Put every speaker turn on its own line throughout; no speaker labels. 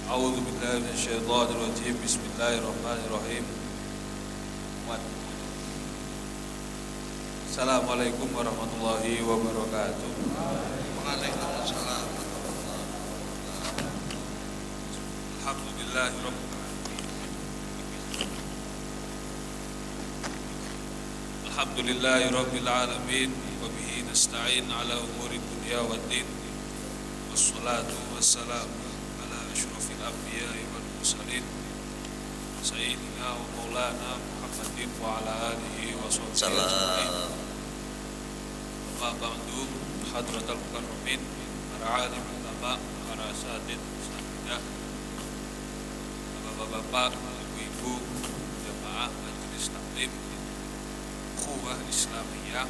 A'udzu billahi minasyaitonir rajim. Bismillahirrahmanirrahim. Assalamualaikum warahmatullahi wabarakatuh.
Waalaikumsalam.
Alhamdulillahirabbil Alhamdulillahirabbil alamin wa bihi nasta'in ala umuri dunya waddin. Wassalatu wassalamu ala asyrafil anbiya'i wal mursalin sayyidina wa maulana Muhammadin wa ala alihi wa sahbihi ajma'in. Wa ba'du, hadratal mukarramin, para alim ulama, para asatidz ustadzah, bapak-bapak, ibu-ibu, jamaah majelis taklim ukhuwah Islamiyah.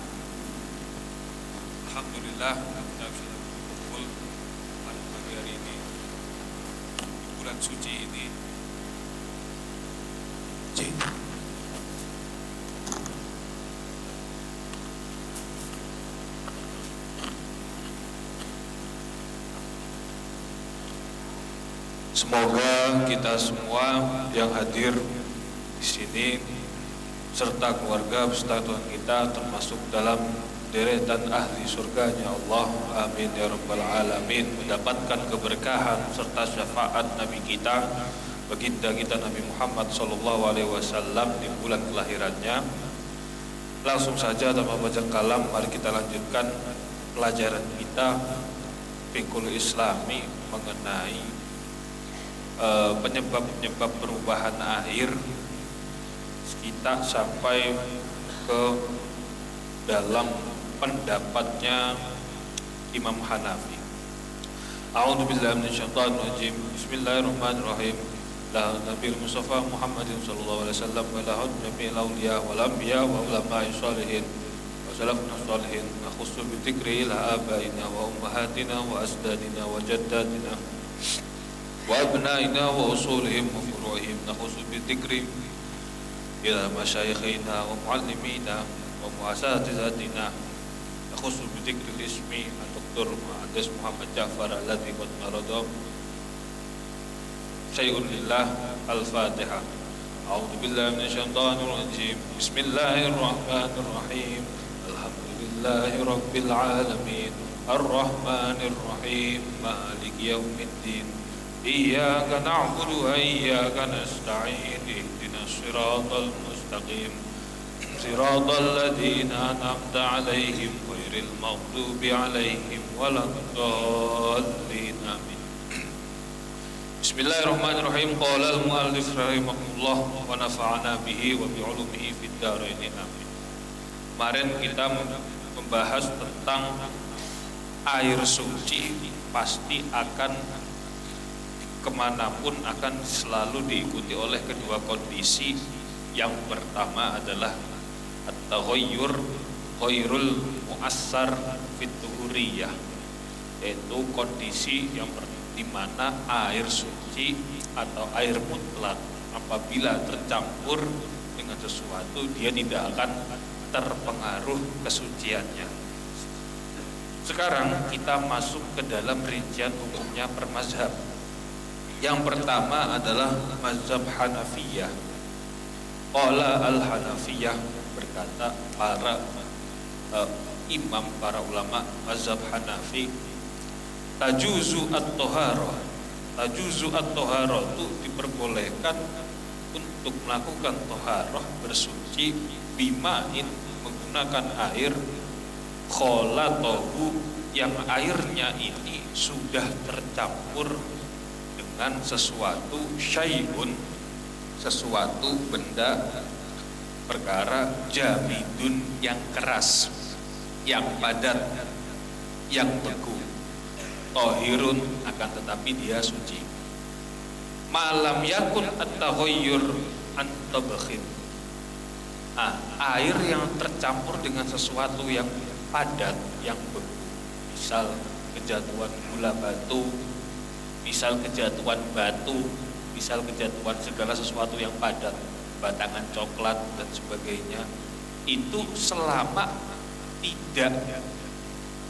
Alhamdulillah kita sudah berkumpul pada pagi hari ini di bulan suci ini. Semoga kita semua yang hadir di sini serta keluarga beserta Tuhan kita termasuk dalam deretan ahli surganya Allah, amin ya rabbal alamin, mendapatkan keberkahan serta syafaat Nabi kita, baginda kita Nabi Muhammad SAW di bulan kelahirannya. Langsung saja tanpa baca kalam, mari kita lanjutkan pelajaran kita Fiqhul Islami mengenai penyebab-penyebab perubahan akhir. Kita sampai ke dalam pendapatnya Imam Hanafi. A'udzubillahi minasyaitonir rajim. Bismillahirrahmanirrahim. La Nabi Mustafa Muhammadin sallallahu alaihi wasallam wa lahum jami'il awliya wal anbiya wa ulama'i shalihin wa salafna shalihin nakhussu bi dzikri la abaina wa ummahatina wa asdadina wa jaddatina wa abnaina wa usulihim wa furu'ihim nakhussu bi dzikri ila masyayikhina wa muallimina wa muasatizatina nakhussu bi dzikri ismi Dr. Muhammad Muhammad Ja'far alladzi qad marada syai'un lillah. Al-Fatihah. A'udzu billahi minasyaitonir rajim. Bismillahirrahmanirrahim. Alhamdulillahi rabbil alamin. Ar-Rahmanir Rahim. Maliki yaumiddin. Iyyaka na'budu wa iyyaka nasta'in. Ihdinas siratal mustaqim. Siratal ladzina an'amta 'alaihim ghairil maghdubi 'alaihim waladdallin. Amin. Bismillahirrahmanirrahim. Qala al-mu'allif rahimahullah wa nafa'ana bihi wa bi 'ulumihi fid dharain. Amin. Kemarin kita membahas tentang air suci pasti akan kemanapun akan selalu diikuti oleh kedua kondisi. Yang pertama adalah at-taghayyur ghairul mu'assar fit tuhuriyah, yaitu kondisi yang di mana air suci atau air mutlak apabila tercampur dengan sesuatu dia tidak akan terpengaruh kesuciannya. Sekarang kita masuk ke dalam rincian hukumnya per mazhab. Yang pertama adalah mazhab Hanafiyah. Qala al-Hanafiyah, berkata para imam, para ulama mazhab Hanafi, tajuzu at-toharoh. Tajuzu at-toharoh itu diperbolehkan untuk melakukan toharoh, bersuci, bima'in, menggunakan air, kholatohu, yang airnya ini sudah tercampur dengan sesuatu, syai'un, sesuatu benda, perkara, jamidun, yang keras, yang padat, yang beku, tohirun, akan tetapi dia suci. Malam yakun at-taghayyur an-tabkhin. Air yang tercampur dengan sesuatu yang padat, yang beku, misal kejatuhan gula batu, misal kejatuhan batu, misal kejatuhan segala sesuatu yang padat, batangan coklat dan sebagainya, itu selama tidak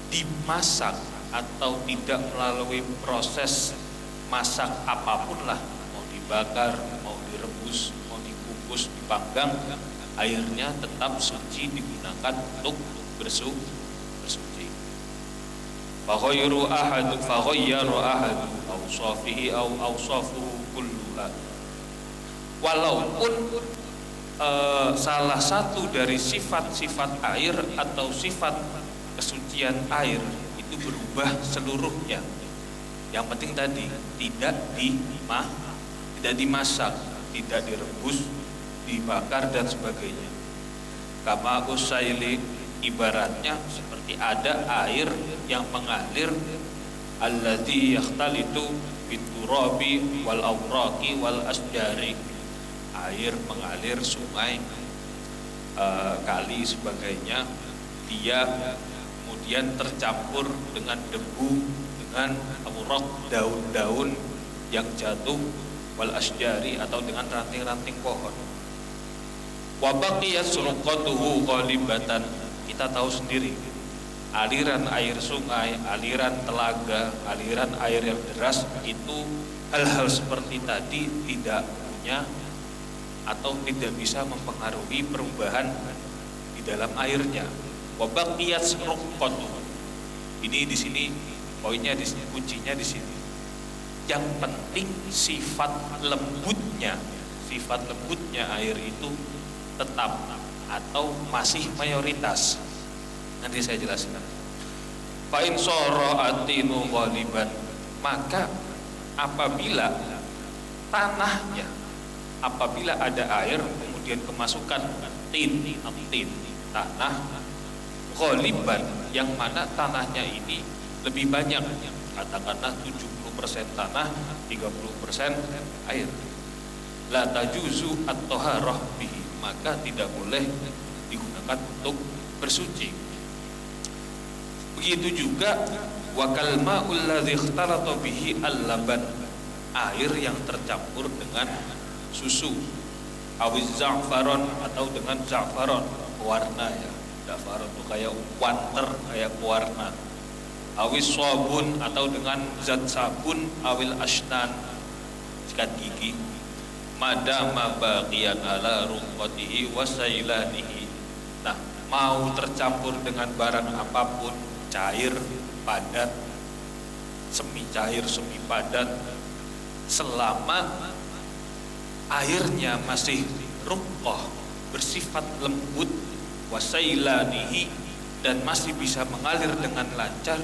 dimasak atau tidak melalui proses masak apapun lah, mau dibakar, mau direbus, mau dikukus, dipanggang, airnya tetap suci digunakan untuk bersuci. Faghayyaru ahadu awsafihi aw awsafuhu kulluha. Walaupun salah satu dari sifat-sifat air atau sifat kesucian air itu berubah seluruhnya. Yang penting tadi tidak dimasak, tidak direbus, dibakar dan sebagainya. Kama usaili, ibaratnya seperti ada air yang mengalir, alladzi yakhtalitu biturabi wal awraqi wal asjari. Air mengalir sungai, kali sebagainya, dia kemudian tercampur dengan debu, dengan awraq, daun-daun yang jatuh, wal asjari atau dengan ranting-ranting pohon. Wa baqiyat surqatuhu ghalibatan. Kita tahu sendiri, aliran air sungai, aliran telaga, aliran air yang deras itu hal-hal seperti tadi tidak punya atau tidak bisa mempengaruhi perubahan di dalam airnya. Wa baqiyat surqatuhu. Ini di sini poinnya, kuncinya di sini. Yang penting sifat lembutnya air itu tetap atau masih mayoritas. Nanti saya jelaskan. Fa in sara atinu ghaliban, maka apabila ada air kemudian kemasukan tin, tanah ghaliban, yang mana tanahnya ini lebih banyak, katakanlah 70% tanah, 30% air. La tajuzu at-taharah bihi, maka tidak boleh digunakan untuk bersuci. Begitu juga wa kalma'ul ladzi ikhtalata bihi al-laban, air yang tercampur dengan susu, awiz za'faron, atau dengan za'faron, pewarna ya. Za'faron itu kayak wanter, kayak pewarna. Awis sabun, atau dengan zat sabun, awil asnan, sikat gigi. Madama baqiyan ala ruqatihi wasailanihi. Nah, mau tercampur dengan barang apapun, cair, padat, semi cair, semi padat, selama airnya masih ruqah, bersifat lembut, wasailanihi, dan masih bisa mengalir dengan lancar,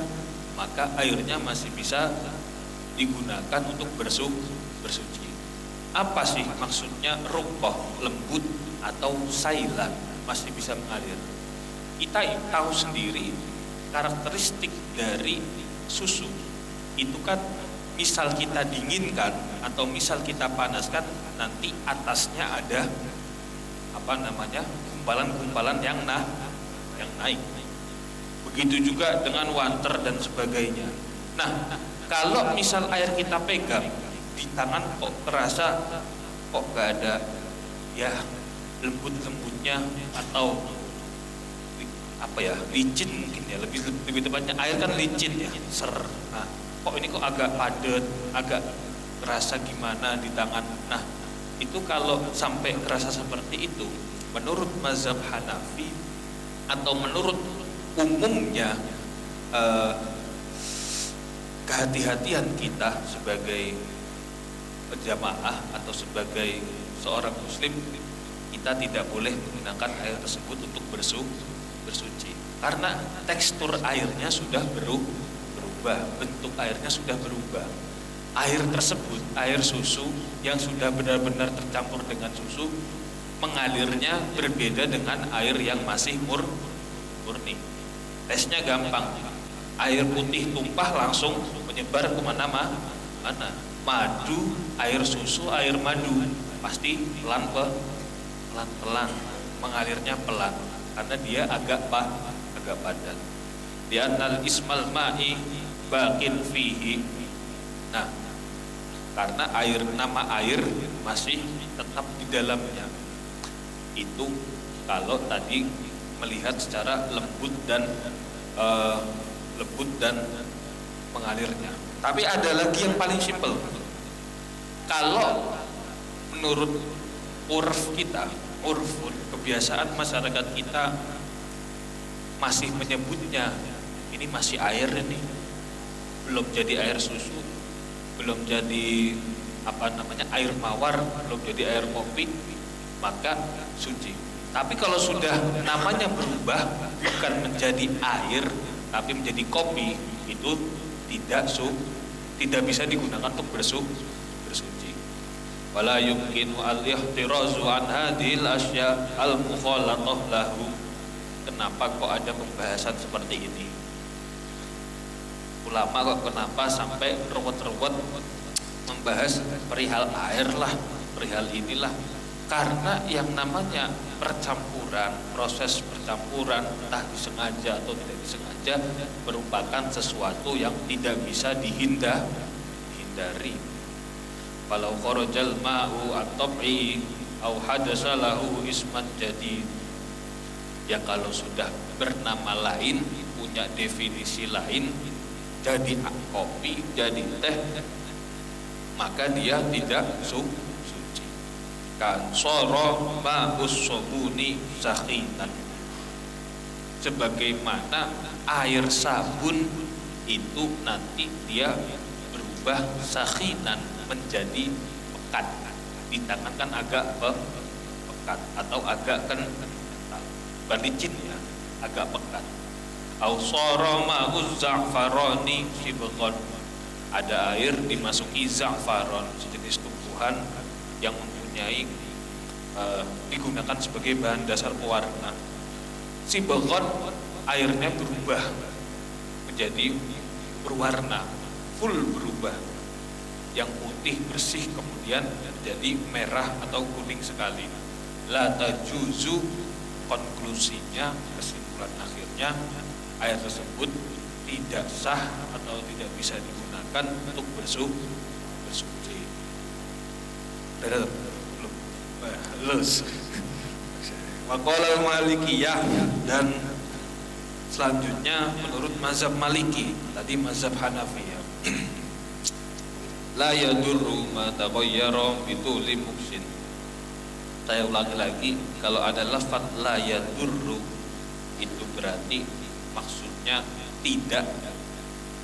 maka airnya masih bisa digunakan untuk bersuci. Apa sih maksudnya ruqah, lembut, atau sailan, masih bisa mengalir? Kita tahu sendiri karakteristik dari susu itu kan, misal kita dinginkan atau misal kita panaskan, nanti atasnya ada gumpalan-gumpalan yang naik. Begitu juga dengan wanter dan sebagainya. Nah, kalau misal air kita pegang di tangan kok terasa kok gak ada ya lembut-lembutnya, atau licin mungkin ya, lebih tepatnya air kan licin ya, nah kok ini kok agak padat, agak terasa gimana di tangan. Nah, itu kalau sampai terasa seperti itu, menurut mazhab Hanafi atau menurut umumnya kehati-hatian kita sebagai jamaah atau sebagai seorang muslim, kita tidak boleh menggunakan air tersebut untuk bersuci, karena tekstur airnya sudah berubah, bentuk airnya sudah berubah. Air tersebut, air susu yang sudah benar-benar tercampur dengan susu, mengalirnya berbeda dengan air yang masih murni. Tesnya gampang, air putih tumpah langsung menyebar kemana-mana. Madu, air susu, air madu pasti pelan-pelan, mengalirnya pelan, karena dia agak padat. Di anal ismal ma'i baqin fihi. Nah, karena nama air masih tetap di dalamnya. Itu kalau tadi melihat secara lembut dan mengalirnya. Tapi ada lagi yang paling simpel. Kalau menurut urf kita, urfun, kebiasaan masyarakat kita masih menyebutnya ini masih air ini, belum jadi air susu, belum jadi air mawar, belum jadi air kopi, maka suci. Tapi kalau sudah namanya berubah bukan menjadi air tapi menjadi kopi, itu tidak bisa digunakan untuk bersuci. Wala yumkinu al-ihtirazu an hadhil asya al-mukhalatah lahu. Kenapa kok ada pembahasan seperti ini? Ulama kok kenapa sampai ruwet-ruwet membahas perihal air lah, perihal inilah? Karena yang namanya percampuran, proses percampuran entah disengaja atau tidak disengaja merupakan sesuatu yang tidak bisa dihindari. Walau kharajal ma'u at-tab'i au hadasa lahu isman jadid. Ya kalau sudah bernama lain, punya definisi lain, jadi kopi, jadi teh, maka dia tidak suci. Kan soro ma'us sobuni sakhinan, sebagaimana air sabun itu nanti dia berubah sakhinan menjadi pekat. Di tangan kan agak pekat atau agak licin ya, agak pekat. Au soro ma'uz za'farani sibghon, ada air dimasuki za'faron, sejenis tumbuhan yang digunakan sebagai bahan dasar pewarna. Sibghon, airnya berubah menjadi berwarna, full berubah, yang putih bersih kemudian jadi merah atau kuning sekali. La tajuzu, konklusinya, kesimpulan akhirnya, air tersebut tidak sah atau tidak bisa digunakan untuk bersuci. Lulus. Waqala Malikiyah, dan selanjutnya menurut mazhab Maliki, tadi mazhab Hanafi ya. La yadurru ma taghayyara bituli muksin. Saya ulangi lagi, kalau ada lafaz la yadurru itu berarti maksudnya tidak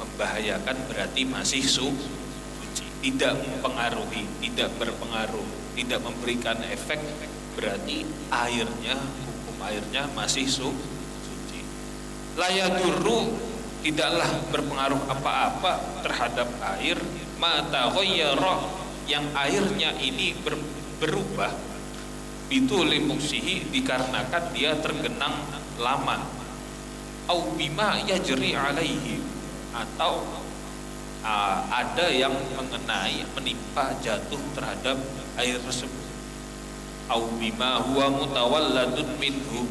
membahayakan, berarti masih suci, tidak mempengaruhi, tidak berpengaruh, tidak memberikan efek, berarti airnya, hukum airnya masih suci. La yadurru, tidaklah berpengaruh apa-apa terhadap air, ma taghayyara, yang airnya ini berubah, itu limuksihi, dikarenakan dia tergenang lama, au bima yajri alaihi, atau ada yang mengenai, menimpa, jatuh terhadap air tersebut, au bima huwa mutawalladun minhu,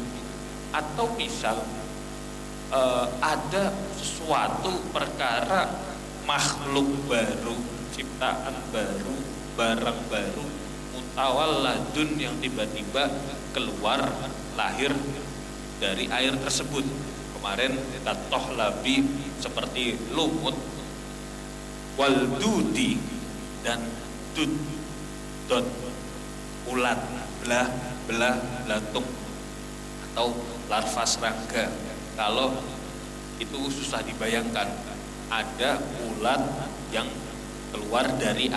atau misal ada sesuatu perkara, makhluk baru, ciptaan baru, barang baru, mutawalladun, yang tiba-tiba keluar, lahir dari air tersebut. Kemarin tatoh labi, seperti lumut, wal dudi, dan dot, ulat, belah belatung atau larva serangga. Kalau itu susah dibayangkan, ada ulat yang keluar dari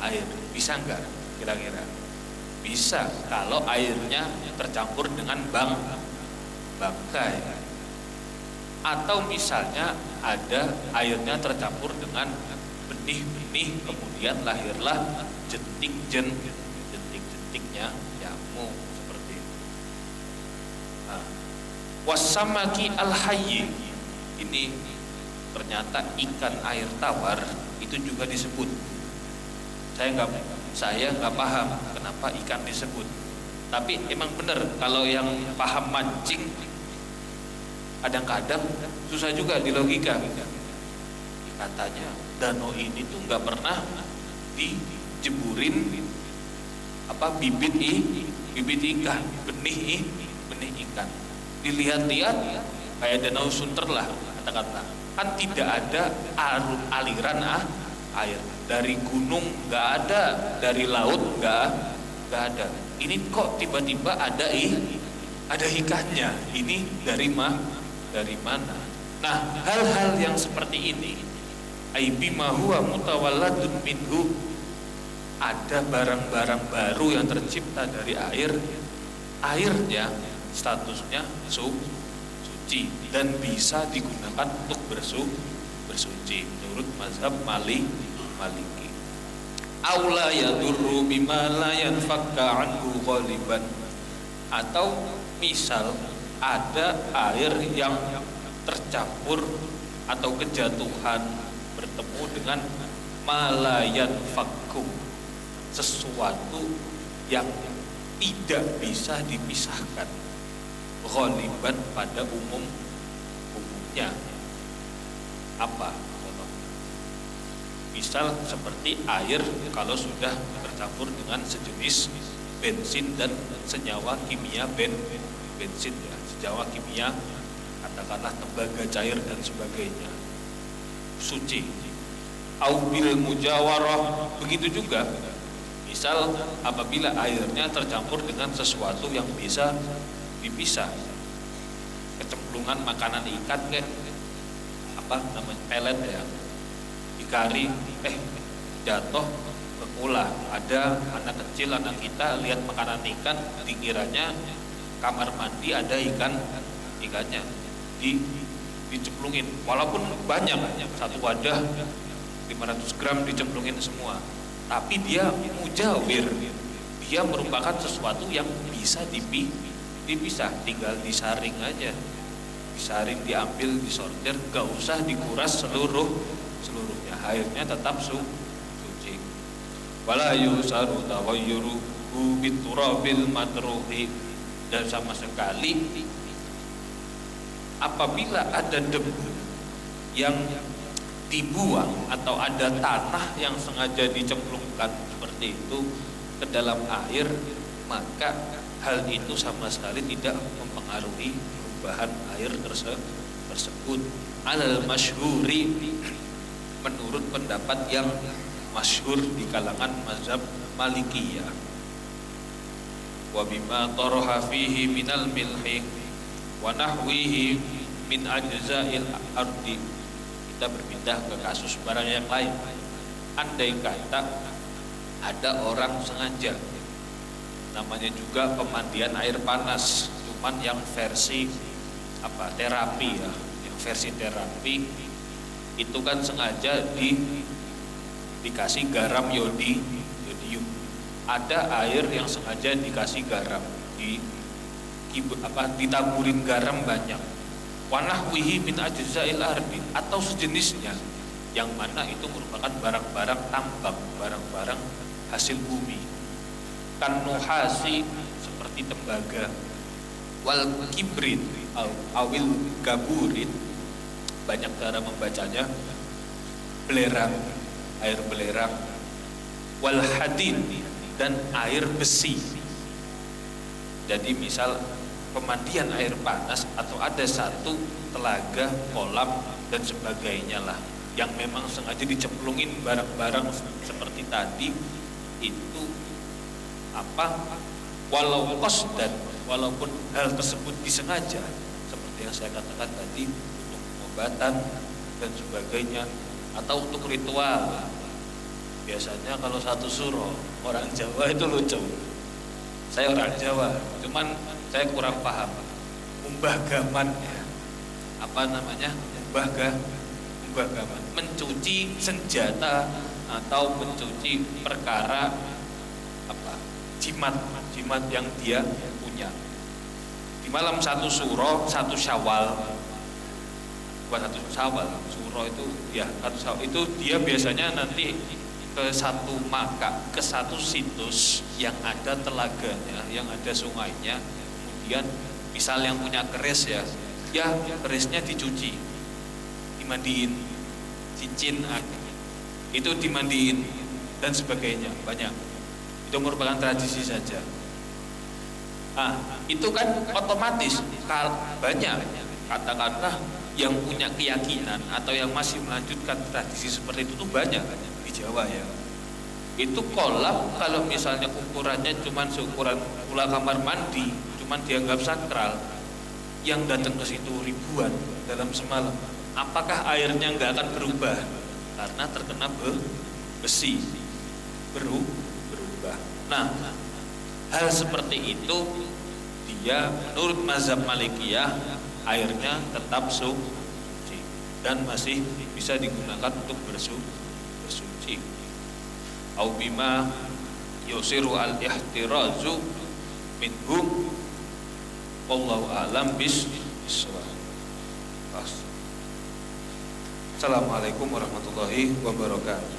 air, bisa enggak kira-kira? Bisa kalau airnya tercampur dengan bangkai, atau misalnya ada airnya tercampur dengan benih-benih, kemudian lahirlah jentik-jentiknya nyamuk seperti itu. Wasamaki al-hayy, ini ternyata ikan air tawar itu juga disebut. Saya nggak paham kenapa ikan disebut, tapi emang benar kalau yang paham mancing kadang-kadang susah juga di logika. Katanya danau ini tuh nggak pernah dijeburin bibit ikan, benih ikan. Dilihat-lihat kayak danau Sunter lah kata-kata. kan tidak ada aliran air dari gunung, nggak ada, dari laut nggak ada. Ini kok tiba-tiba ada ikannya, ini dari mana? Nah, hal-hal yang seperti ini aibima huwa mutawalladun minhu, ada barang-barang baru yang tercipta dari airnya statusnya suci dan bisa digunakan untuk bersuci menurut mazhab Maliki. Aula yadurru bima la yanfakka anhu ghaliban, atau misal ada air yang tercampur atau kejatuhan bertemu dengan malayan fakku, sesuatu yang tidak bisa dipisahkan, ghaliban pada umumnya. Apa? Misal seperti air kalau sudah bercampur dengan sejenis bensin dan senyawa kimia bensin ya, senyawa kimia, katakanlah tembaga cair dan sebagainya, suci. Au bil mujawarah, begitu juga misal apabila airnya tercampur dengan sesuatu yang bisa dipisah, kecemplungan makanan ikan kayak apa namanya, pelet ya, dikari jatuh ke kolam, ada anak kecil, anak kita lihat makanan ikan, dikiranya kamar mandi ada ikannya, dicemplungin, walaupun banyak, satu wadah 500 gram dicemplungin semua, tapi dia mujawir, dia merupakan sesuatu yang bisa dipisah, tinggal disaring aja, disaring, diambil, disortir, gak usah dikuras seluruhnya, airnya tetap suci. Wala yusaru taghayyuruhu biturabil matruhi, dan sama sekali apabila ada debu yang dibuang atau ada tanah yang sengaja dicemplungkan seperti itu ke dalam air, maka hal itu sama sekali tidak mempengaruhi perubahan air tersebut. Alal masyhuri, menurut pendapat yang masyhur di kalangan mazhab Malikiyah. Wa bima taraha fihi minal milhi wa nahwihi min ajza'il ardi. Kita berpindah ke kasus barang yang lain. Andai kata ada orang sengaja, namanya juga pemandian air panas, cuman yang versi terapi ya, yang versi terapi itu kan sengaja dikasih garam yodium. Ada air yang sengaja dikasih garam, ditaburin garam banyak. Wanahwihi min ajza'il ardi, atau sejenisnya, yang mana itu merupakan barang-barang tambang, barang-barang hasil bumi. Kan nuhasi, seperti tembaga, wal kibrit awil gaburit, banyak cara membacanya, belerang, air belerang, wal hadid, dan air besi. Jadi misal pemandian air panas atau ada satu telaga, kolam dan sebagainya lah, yang memang sengaja dicemplungin barang-barang seperti tadi itu walau qasdan, walaupun hal tersebut disengaja seperti yang saya katakan tadi, untuk pengobatan dan sebagainya, atau untuk ritual. Biasanya kalau satu suro, orang Jawa itu lucu, saya orang Jawa, cuman saya kurang paham umbah gaman ya, umbah gaman, mencuci senjata atau mencuci perkara jimat yang dia punya. Di malam satu suro, satu syawal, bukan satu syawal, suro itu ya, satu syawal itu dia biasanya nanti ke satu situs yang ada telaganya, yang ada sungainya. Kemudian misal yang punya keris ya kerisnya dicuci, dimandiin, cincin itu dimandiin dan sebagainya, banyak. Itu merupakan tradisi saja. Itu kan otomatis banyak, katakanlah yang punya keyakinan atau yang masih melanjutkan tradisi seperti itu tuh banyak di Jawa ya. Itu kolam kalau misalnya ukurannya cuma seukuran pula kamar mandi, cuma dianggap sakral, yang datang ke situ ribuan dalam semalam, apakah airnya nggak akan berubah? Karena terkena besi berubah. Nah, hal seperti itu dia menurut mazhab Malikiyah airnya tetap suci dan masih bisa digunakan untuk bersuci. Au bima yusiru al-ihtirazu minhum wallahu a'lam bis-shawab. Assalamualaikum warahmatullahi wabarakatuh.